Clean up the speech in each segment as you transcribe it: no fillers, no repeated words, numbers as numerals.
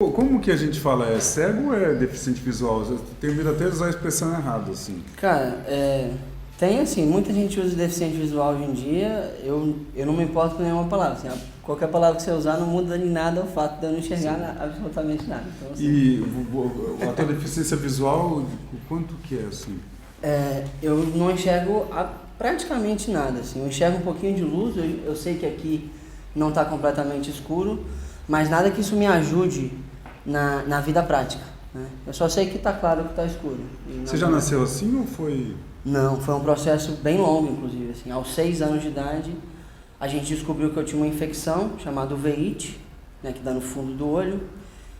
Pô, como que a gente fala? É cego ou é deficiente visual? Eu tenho medo até de usar a expressão errada, assim. Cara, tem assim, muita gente usa deficiente visual hoje em dia, eu não me importo com nenhuma palavra, assim, qualquer palavra que você usar não muda em nada o fato de eu não enxergar absolutamente nada. Então, assim, E a tua deficiência visual, o quanto que é, assim? eu não enxergo praticamente nada, assim, eu enxergo um pouquinho de luz, eu sei que aqui não está completamente escuro, mas nada que isso me ajude na vida prática, né? Eu só sei que está claro que está escuro. Você já nasceu assim ou foi... Não, foi um processo bem longo, inclusive. Assim, aos 6 anos de idade, a gente descobriu que eu tinha uma infecção chamada uveíte, né, que dá no fundo do olho.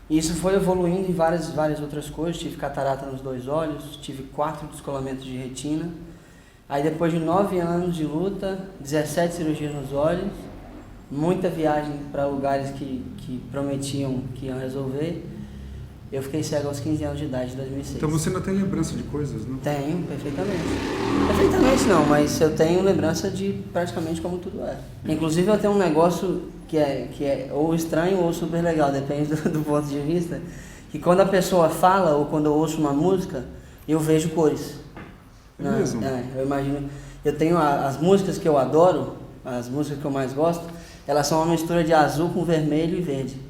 E isso foi evoluindo em várias outras coisas. Tive catarata nos 2 olhos, tive 4 descolamentos de retina. Aí depois de 9 anos de luta, 17 cirurgias nos olhos, muita viagem para lugares que prometiam que iam resolver, eu fiquei cego aos 15 anos de idade, em 2006. Então você ainda tem lembrança de coisas, não? Tenho, perfeitamente. Perfeitamente não, mas eu tenho lembrança de praticamente como tudo é. Inclusive eu tenho um negócio que é ou estranho ou super legal, depende do ponto de vista, que quando a pessoa fala ou quando eu ouço uma música, eu vejo cores. É mesmo? Eu imagino. Eu tenho as músicas que eu adoro, as músicas que eu mais gosto, elas são uma mistura de azul com vermelho e verde.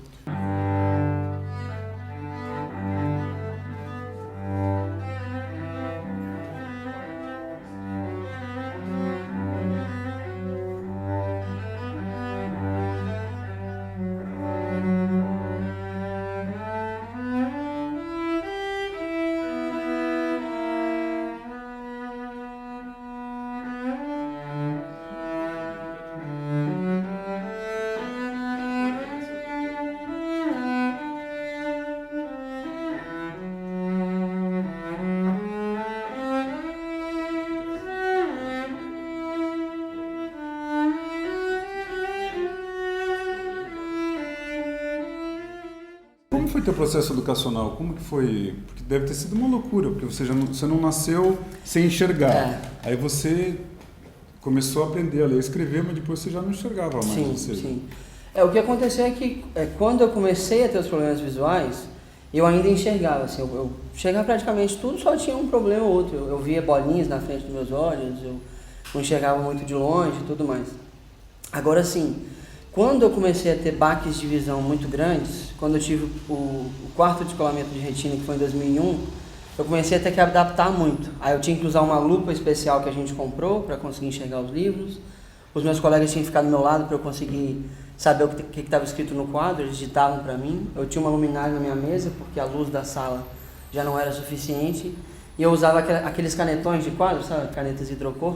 Como foi teu processo educacional? Como que foi? Porque deve ter sido uma loucura, porque você não nasceu sem enxergar. Aí você começou a aprender a ler e escrever, mas depois você já não enxergava mais. Sim, Você... sim. O que aconteceu é que quando eu comecei a ter os problemas visuais, eu ainda enxergava, assim, eu enxergava praticamente tudo, só tinha um problema ou outro. Eu via bolinhas na frente dos meus olhos, eu não enxergava muito de longe e tudo mais. Agora sim, quando eu comecei a ter baques de visão muito grandes, quando eu tive o 4º descolamento de retina, que foi em 2001, eu comecei a ter que adaptar muito. Aí eu tinha que usar uma lupa especial que a gente comprou para conseguir enxergar os livros. Os meus colegas tinham que ficar do meu lado para eu conseguir saber o que estava escrito no quadro, eles ditavam para mim. Eu tinha uma luminária na minha mesa, porque a luz da sala já não era suficiente. E eu usava aqueles canetões de quadro, sabe, canetas hidrocor,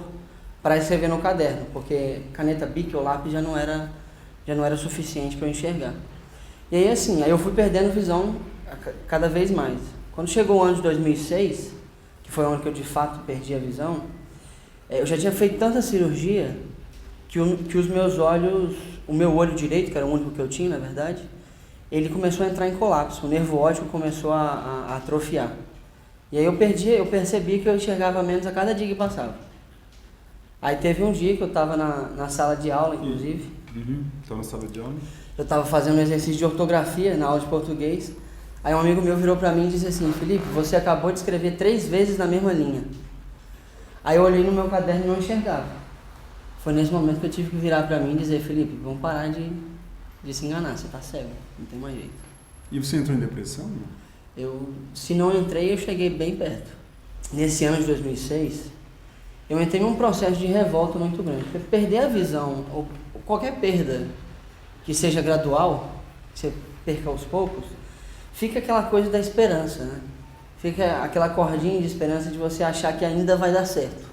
para escrever no caderno, porque caneta Bic ou lápis já não era suficiente para eu enxergar. E aí assim, aí eu fui perdendo visão cada vez mais. Quando chegou o ano de 2006, que foi o ano que eu de fato perdi a visão, eu já tinha feito tanta cirurgia que os meus olhos, o meu olho direito, que era o único que eu tinha, na verdade, ele começou a entrar em colapso, o nervo óptico começou a atrofiar. E aí eu percebi que eu enxergava menos a cada dia que passava. Aí teve um dia que eu estava na sala de aula, inclusive. Estava na sala de aula? Eu estava fazendo um exercício de ortografia na aula de português. Aí um amigo meu virou para mim e disse assim: Felipe, você acabou de escrever 3 vezes na mesma linha. Aí eu olhei no meu caderno e não enxergava. Foi nesse momento que eu tive que virar para mim e dizer: Felipe, vamos parar de se enganar, você tá cego, não tem mais jeito. E você entrou em depressão? Se não entrei, eu cheguei bem perto. Nesse ano de 2006, eu entrei num processo de revolta muito grande. Porque perder a visão, ou qualquer perda que seja gradual, que você perca aos poucos, fica aquela coisa da esperança, né? Fica aquela cordinha de esperança de você achar que ainda vai dar certo.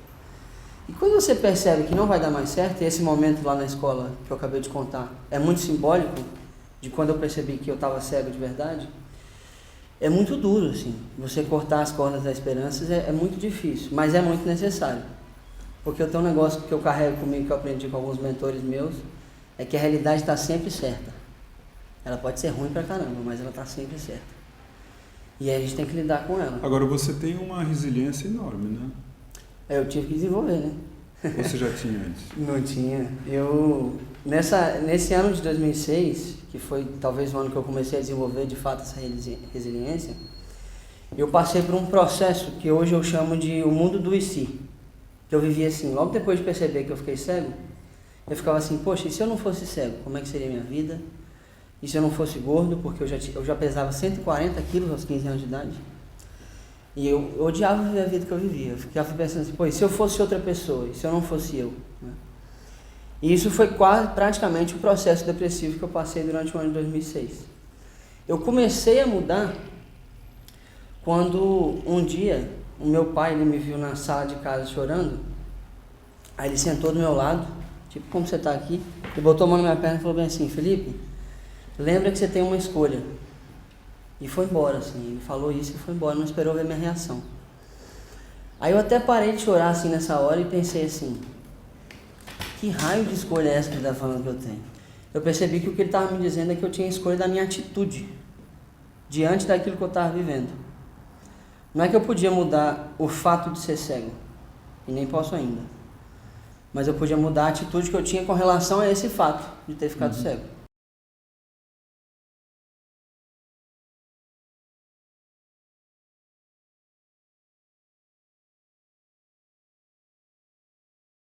E quando você percebe que não vai dar mais certo, e esse momento lá na escola que eu acabei de contar é muito simbólico de quando eu percebi que eu estava cego de verdade, é muito duro, assim. Você cortar as cordas da esperança é muito difícil, mas é muito necessário. Porque eu tenho um negócio que eu carrego comigo, que eu aprendi com alguns mentores meus, é que a realidade está sempre certa. Ela pode ser ruim pra caramba, mas ela está sempre certa. E aí a gente tem que lidar com ela. Agora você tem uma resiliência enorme, né? Eu tive que desenvolver, né? Ou você já tinha antes? Não tinha. Nesse ano de 2006, que foi talvez o ano que eu comecei a desenvolver de fato essa resiliência, eu passei por um processo que hoje eu chamo de o mundo do e se. Que eu vivia assim, logo depois de perceber que eu fiquei cego, eu ficava assim, poxa, e se eu não fosse cego, como é que seria a minha vida? E se eu não fosse gordo, porque eu já pesava 140 quilos aos 15 anos de idade. E eu odiava viver a vida que eu vivia. Eu ficava pensando assim, pô, e se eu fosse outra pessoa? E se eu não fosse eu? Né? E isso foi praticamente o processo depressivo que eu passei durante o ano de 2006. Eu comecei a mudar quando um dia o meu pai ele me viu na sala de casa chorando. Aí ele sentou do meu lado, tipo como você está aqui, e botou a mão na minha perna e falou bem assim, Felipe, lembra que você tem uma escolha. E foi embora, assim, ele falou isso e foi embora, não esperou ver minha reação. Aí eu até parei de chorar assim nessa hora e pensei assim, que raio de escolha é essa que ele está falando que eu tenho? Eu percebi que o que ele estava me dizendo é que eu tinha escolha da minha atitude, diante daquilo que eu estava vivendo. Não é que eu podia mudar o fato de ser cego, e nem posso ainda, mas eu podia mudar a atitude que eu tinha com relação a esse fato de ter ficado cego.